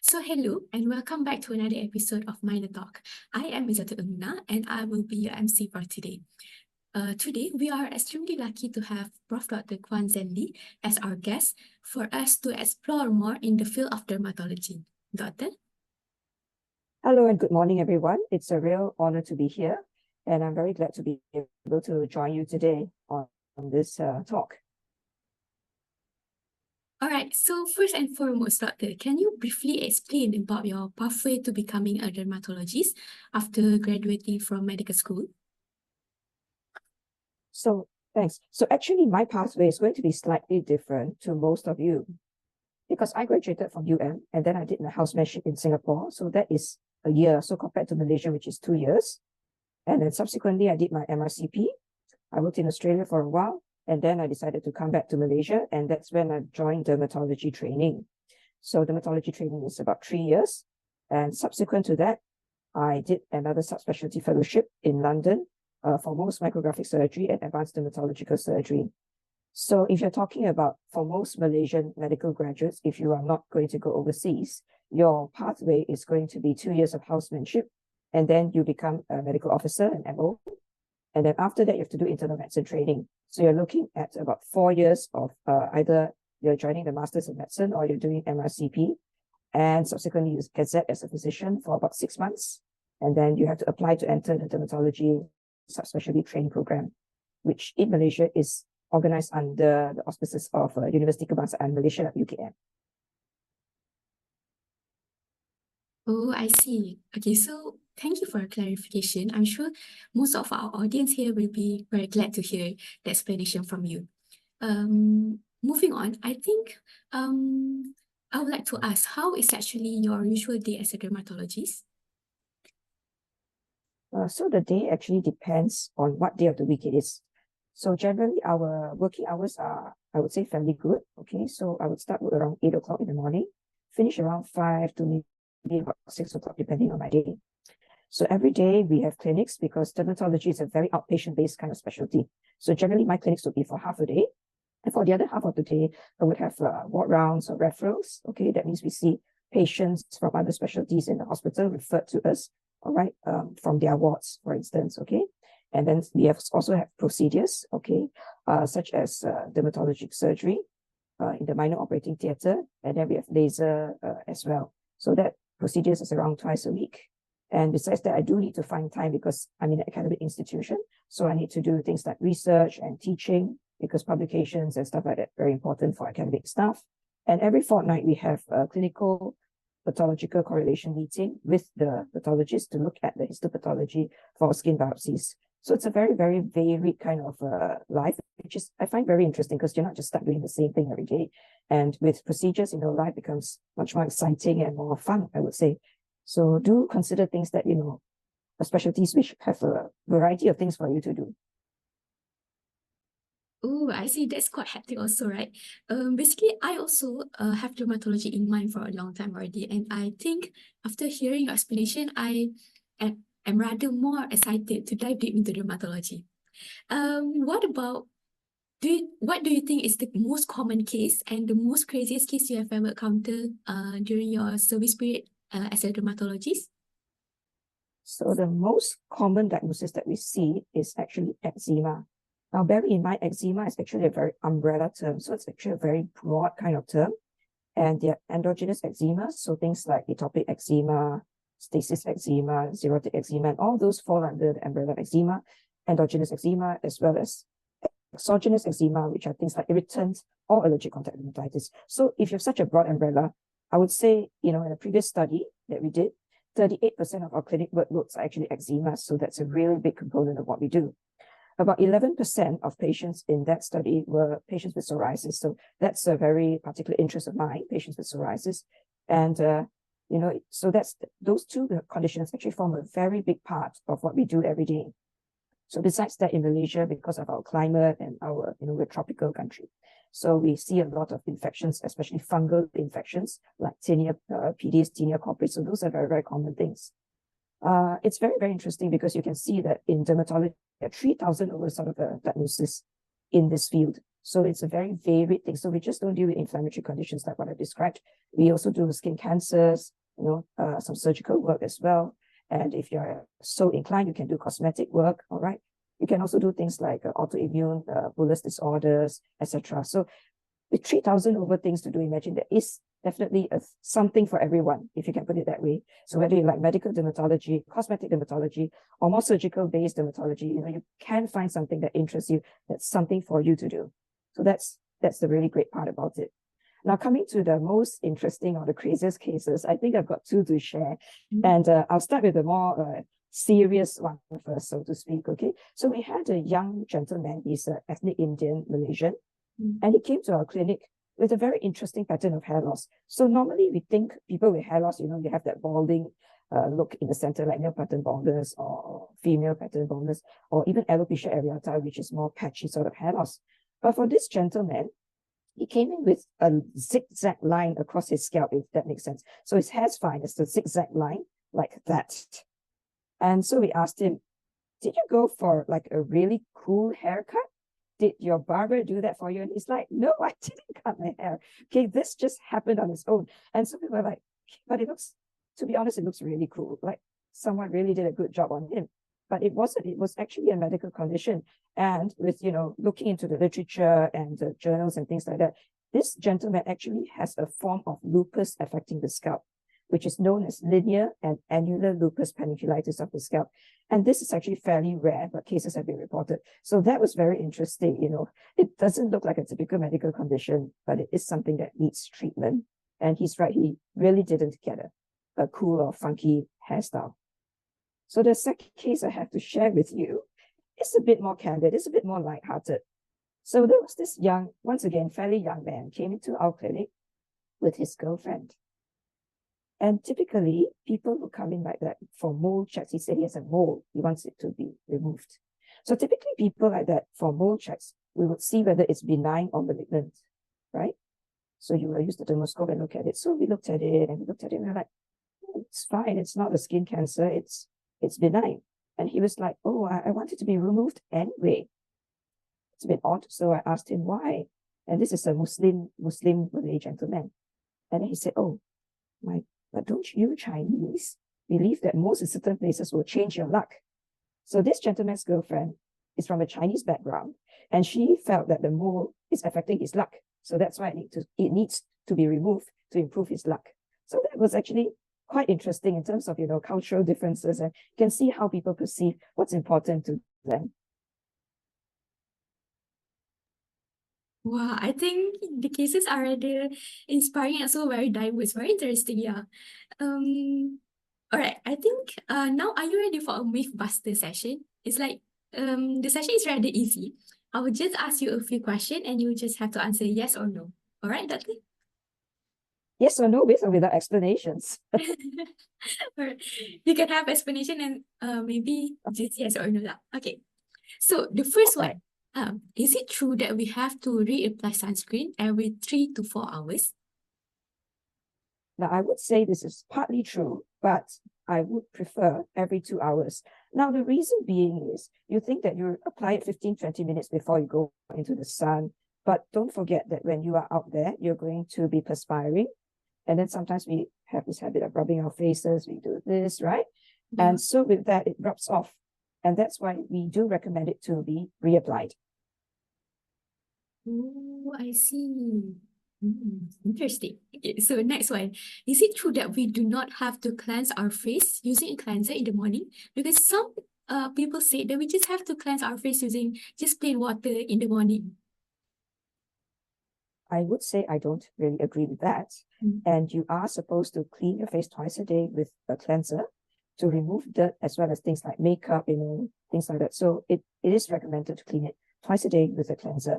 So hello and welcome back to another episode of M.I.N.O.R Talk. I am Ilmuna and I will be your MC for today. Today we are extremely lucky to have Prof. Dr. Kwan Zhenli as our guest for us to explore more in the field of dermatology. Doctor? Hello and good morning, everyone. It's a real honor to be here, and I'm very glad to be able to join you today on this talk. All right, so first and foremost, Doctor, can you briefly explain about your pathway to becoming a dermatologist after graduating from medical school? So, thanks. So actually, my pathway is going to be slightly different to most of you because I graduated from UM and then I did my housemanship in Singapore. So that is a year. So compared to Malaysia, which is 2 years. And then subsequently, I did my MRCP. I worked in Australia for a while. And then I decided to come back to Malaysia, and that's when I joined dermatology training. So dermatology training is about 3 years. And subsequent to that, I did another subspecialty fellowship in London for most micrographic surgery and advanced dermatological surgery. So if you're talking about, for most Malaysian medical graduates, if you are not going to go overseas, your pathway is going to be 2 years of housemanship, and then you become a medical officer, an MO. And then after that, you have to do internal medicine training. So you're looking at about 4 years of either you're joining the Masters in Medicine or you're doing MRCP. And subsequently, you get set as a physician for about 6 months. And then you have to apply to enter the dermatology subspecialty training program, which in Malaysia is organized under the auspices of University Kebangsaan Malaysia, UKM. Oh, I see. Okay, so thank you for your clarification. I'm sure most of our audience here will be very glad to hear the explanation from you. Moving on, I think I would like to ask, how is actually your usual day as a dermatologist? So the day actually depends on what day of the week it is. So generally, our working hours are, I would say, fairly good. Okay, so I would start around 8 o'clock in the morning, finish around 5 to maybe about 6 o'clock, depending on my day. So every day we have clinics because dermatology is a very outpatient-based kind of specialty. So generally, my clinics would be for half a day. And for the other half of the day, I would have ward rounds or referrals. Okay, that means we see patients from other specialties in the hospital referred to us, all right, from their wards, for instance, okay? And then we also have procedures, okay, such as dermatologic surgery in the minor operating theater, and then we have laser as well. So that procedures is around twice a week. And besides that, I do need to find time because I'm in an academic institution. So I need to do things like research and teaching because publications and stuff like that are very important for academic staff. And every fortnight, we have a clinical pathological correlation meeting with the pathologist to look at the histopathology for skin biopsies. So it's a very, very varied kind of life, which is, I find very interesting because you're not just stuck doing the same thing every day. And with procedures, life becomes much more exciting and more fun, I would say. So do consider things that, specialties which have a variety of things for you to do. Oh, I see. That's quite hectic also, right? Basically, I also have dermatology in mind for a long time already. And I think after hearing your explanation, I am rather more excited to dive deep into dermatology. What do you think is the most common case and the most craziest case you have ever encountered during your service period as a dermatologist? So the most common diagnosis that we see is actually eczema. Now, bear in mind, eczema is actually a very umbrella term. So it's actually a very broad kind of term. And there are endogenous eczema, so things like atopic eczema, stasis eczema, xerotic eczema, and all those fall under the umbrella of eczema, endogenous eczema, as well as exogenous eczema, which are things like irritants or allergic contact dermatitis. So if you have such a broad umbrella, I would say, in a previous study that we did, 38% of our clinic workloads are actually eczema. So that's a really big component of what we do. About 11% of patients in that study were patients with psoriasis. So that's a very particular interest of mine, patients with psoriasis. And, so that's those two conditions actually form a very big part of what we do every day. So besides that, in Malaysia, because of our climate and our, we're a tropical country. So we see a lot of infections, especially fungal infections like tinea pedis, tinea corporis. So those are very, very common things. It's very, very interesting because you can see that in dermatology, there are 3,000 over sort of diagnoses in this field. So it's a very varied thing. So we just don't deal with inflammatory conditions like what I described. We also do skin cancers, some surgical work as well. And if you're so inclined, you can do cosmetic work, all right? You can also do things like autoimmune, bullous disorders, etc. So with 3,000 over things to do, imagine there is definitely something for everyone, if you can put it that way. So whether you like medical dermatology, cosmetic dermatology, or more surgical-based dermatology, you can find something that interests you, that's something for you to do. So that's the really great part about it. Now, coming to the most interesting or the craziest cases, I think I've got two to share. And I'll start with the more serious one first, so to speak, okay? So we had a young gentleman, he's an ethnic Indian, Malaysian, and he came to our clinic with a very interesting pattern of hair loss. So normally we think people with hair loss, you have that balding look in the center, like male pattern baldness or female pattern baldness, or even alopecia areata, which is more patchy sort of hair loss. But for this gentleman, he came in with a zigzag line across his scalp, if that makes sense. So his hair's fine, it's a zigzag line like that. And so we asked him, did you go for like a really cool haircut? Did your barber do that for you? And he's like, no, I didn't cut my hair. Okay, this just happened on its own. And so we were like, but it looks, to be honest, it looks really cool. Like someone really did a good job on him. But it wasn't, it was actually a medical condition. And with, looking into the literature and the journals and things like that, this gentleman actually has a form of lupus affecting the scalp, which is known as linear and annular lupus panniculitis of the scalp. And this is actually fairly rare, but cases have been reported. So that was very interesting. It doesn't look like a typical medical condition, but it is something that needs treatment. And he's right, he really didn't get a cool or funky hairstyle. So the second case I have to share with you is a bit more candid, it's a bit more lighthearted. So there was this young, once again, fairly young man came into our clinic with his girlfriend. And typically, people who come in like that for mole checks, he said he has a mole, he wants it to be removed. So typically, people like that for mole checks, we would see whether it's benign or malignant, right? So you will use the dermoscope and look at it. So we looked at it and we looked at it and we're like, oh, it's fine, it's not a skin cancer, it's benign. And he was like, oh, I want it to be removed anyway. It's a bit odd. So I asked him why. And this is a Muslim Malay gentleman. And he said, oh, but don't you Chinese believe that most in certain places will change your luck? So this gentleman's girlfriend is from a Chinese background, and she felt that the mole is affecting his luck. So that's why it needs to be removed to improve his luck. So that was actually quite interesting in terms of, cultural differences, and you can see how people perceive what's important to them. Wow, I think the cases are rather inspiring and also very diverse, very interesting, yeah. All right, I think now are you ready for a myth buster session? It's like the session is rather easy. I will just ask you a few questions and you just have to answer yes or no. All right, Dudley? Yes or no, with or without explanations. Alright. You can have explanation and maybe just yes or no. Okay. So the first one, is it true that we have to reapply sunscreen every 3 to 4 hours? Now, I would say this is partly true, but I would prefer every 2 hours. Now, the reason being is you think that you apply it 15, 20 minutes before you go into the sun, but don't forget that when you are out there, you're going to be perspiring. And then sometimes we have this habit of rubbing our faces, we do this, right? Yeah. And so with that, it rubs off. And that's why we do recommend it to be reapplied. Oh, I see. Interesting. Okay, so next one. Is it true that we do not have to cleanse our face using a cleanser in the morning? Because some people say that we just have to cleanse our face using just plain water in the morning. I would say I don't really agree with that. And you are supposed to clean your face twice a day with a cleanser to remove dirt as well as things like makeup, things like that. So it is recommended to clean it twice a day with a cleanser.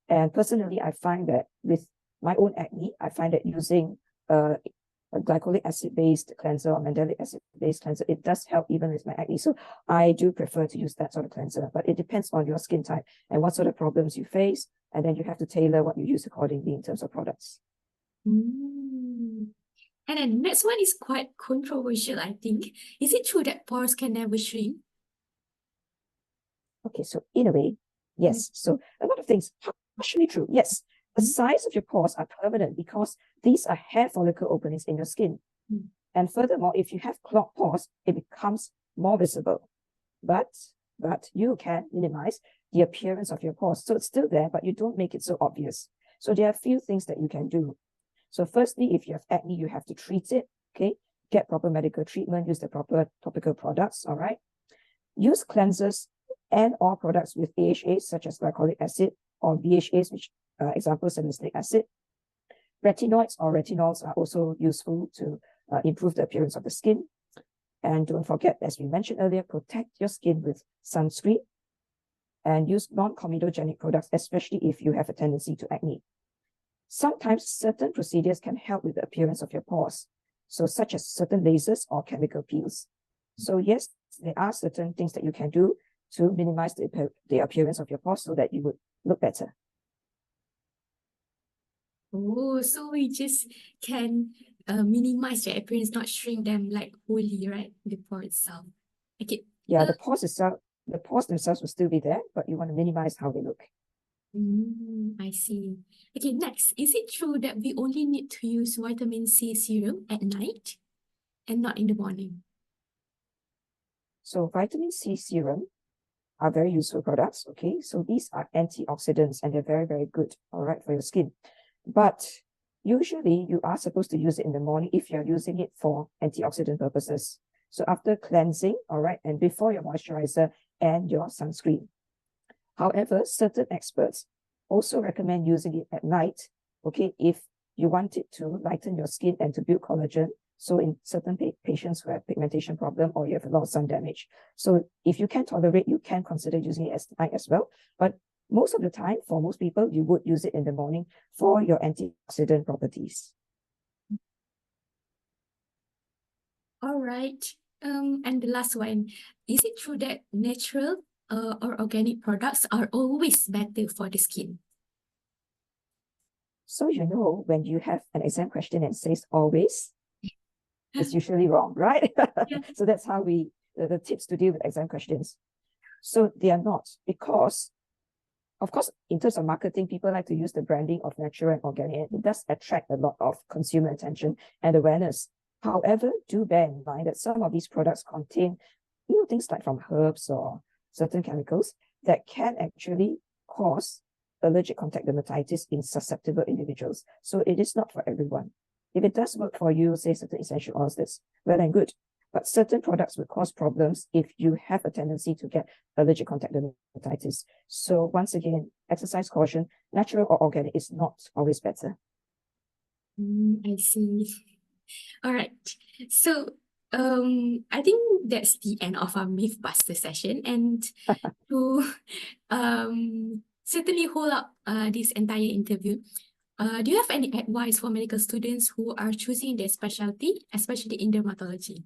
And personally, I find that with my own acne, I find that using a glycolic acid-based cleanser or mandelic acid-based cleanser, it does help even with my acne. So I do prefer to use that sort of cleanser, but it depends on your skin type and what sort of problems you face. And then you have to tailor what you use accordingly in terms of products. And then next one is quite controversial, I think. Is it true that pores can never shrink? Okay, so in a way, yes. So a lot of things, Partially true, yes. The size of your pores are permanent because these are hair follicle openings in your skin. And furthermore, if you have clogged pores, it becomes more visible. But you can minimize the appearance of your pores. So it's still there, but you don't make it so obvious. So there are a few things that you can do. So firstly, if you have acne, you have to treat it, okay? Get proper medical treatment, use the proper topical products, all right? Use cleansers and/or products with AHAs, such as glycolic acid, or BHAs, which example, salicylic acid. Retinoids or retinols are also useful to improve the appearance of the skin. And don't forget, as we mentioned earlier, protect your skin with sunscreen and use non-comedogenic products, especially if you have a tendency to acne. Sometimes certain procedures can help with the appearance of your pores, so such as certain lasers or chemical peels. So yes, there are certain things that you can do to minimize the appearance of your pores so that you would look better. Oh, so we just can minimize their appearance, not shrink them like wholly, right? The pore itself. Okay. Yeah, the pores themselves will still be there, but you want to minimize how they look. I see. Okay, next, is it true that we only need to use vitamin C serum at night and not in the morning? So vitamin C serum are very useful products, okay? So these are antioxidants and they're very, very good, all right, for your skin. But usually you are supposed to use it in the morning if you're using it for antioxidant purposes. So after cleansing, all right, and before your moisturizer and your sunscreen. However, certain experts also recommend using it at night, okay, if you want it to lighten your skin and to build collagen. So in certain patients who have pigmentation problem or you have a lot of sun damage. So if you can tolerate, you can consider using it at night as well. But most of the time, for most people, you would use it in the morning for your antioxidant properties. All right. And the last one, is it true that natural or organic products are always better for the skin? So you know, when you have an exam question and says always, it's usually wrong, right? Yeah. So that's how the tips to deal with exam questions. So they are not, because of course, in terms of marketing, people like to use the branding of natural and organic. It does attract a lot of consumer attention and awareness. However, do bear in mind that some of these products contain, things like from herbs or certain chemicals that can actually cause allergic contact dermatitis in susceptible individuals. So it is not for everyone. If it does work for you, say certain essential oils, that's well and good. But certain products will cause problems if you have a tendency to get allergic contact dermatitis. So once again, exercise caution, natural or organic is not always better. I see. All right. So I think that's the end of our Mythbuster session. And to certainly hold up this entire interview, do you have any advice for medical students who are choosing their specialty, especially in dermatology?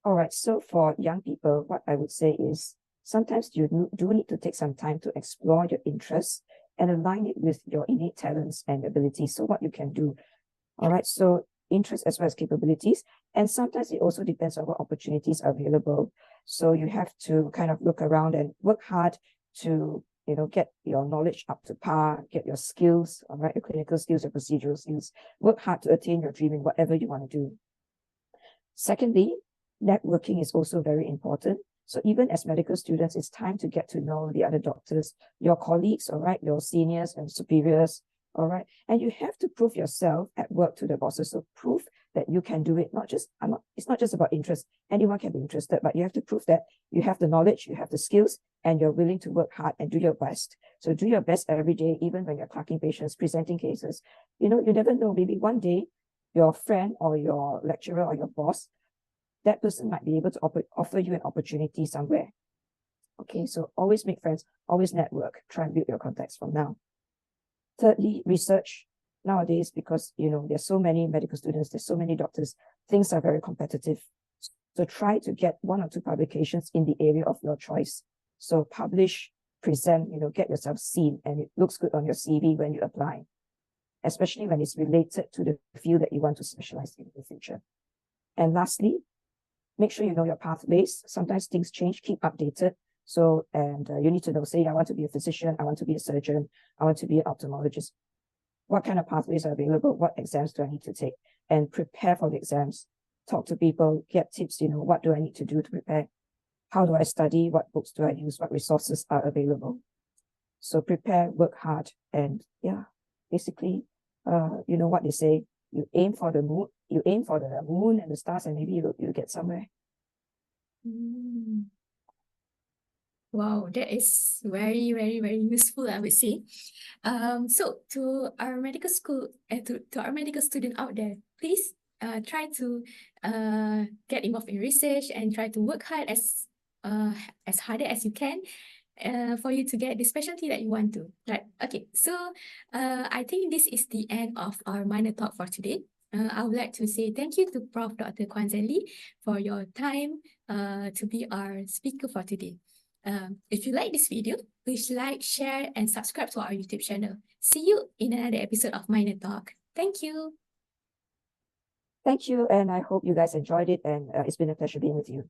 All right, so for young people, what I would say is sometimes you do need to take some time to explore your interests and align it with your innate talents and abilities. So what you can do, all right, so interests as well as capabilities. And sometimes it also depends on what opportunities are available. So you have to kind of look around and work hard to, get your knowledge up to par, get your skills, all right, your clinical skills, your procedural skills, work hard to attain your dream in whatever you want to do. Secondly, networking is also very important. So even as medical students, it's time to get to know the other doctors, your colleagues, all right, your seniors and superiors, all right. And you have to prove yourself at work to the bosses. So prove that you can do it. It's not just about interest. Anyone can be interested, but you have to prove that you have the knowledge, you have the skills, and you're willing to work hard and do your best. So do your best every day, even when you're clerking patients, presenting cases. You never know, maybe one day your friend or your lecturer or your boss, that person might be able to offer you an opportunity somewhere. Okay, so always make friends, always network, try and build your contacts from now. Thirdly, research. Nowadays, because there's so many medical students, there's so many doctors, things are very competitive. So try to get 1 or 2 publications in the area of your choice. So publish, present, get yourself seen, and it looks good on your CV when you apply, especially when it's related to the field that you want to specialize in the future. And lastly, make sure you know your pathways. Sometimes things change, keep updated. So, and you need to know, say, I want to be a physician, I want to be a surgeon, I want to be an ophthalmologist. What kind of pathways are available? What exams do I need to take? And prepare for the exams. Talk to people, get tips, what do I need to do to prepare? How do I study? What books do I use? What resources are available? So prepare, work hard, and yeah, basically, what they say, you aim for the moon and the stars, and maybe you'll get somewhere. Wow, that is very, very, very useful, I would say. So to our medical school, to our medical student out there, please try to get involved in research and try to work hard as harder as you can for you to get the specialty that you want to. Right. Okay. So I think this is the end of our minor talk for today. I would like to say thank you to Prof. Dr. Kwan Zhenli for your time to be our speaker for today. If you like this video, please like, share, and subscribe to our YouTube channel. See you in another episode of Minor Talk. Thank you. Thank you, and I hope you guys enjoyed it, and it's been a pleasure being with you.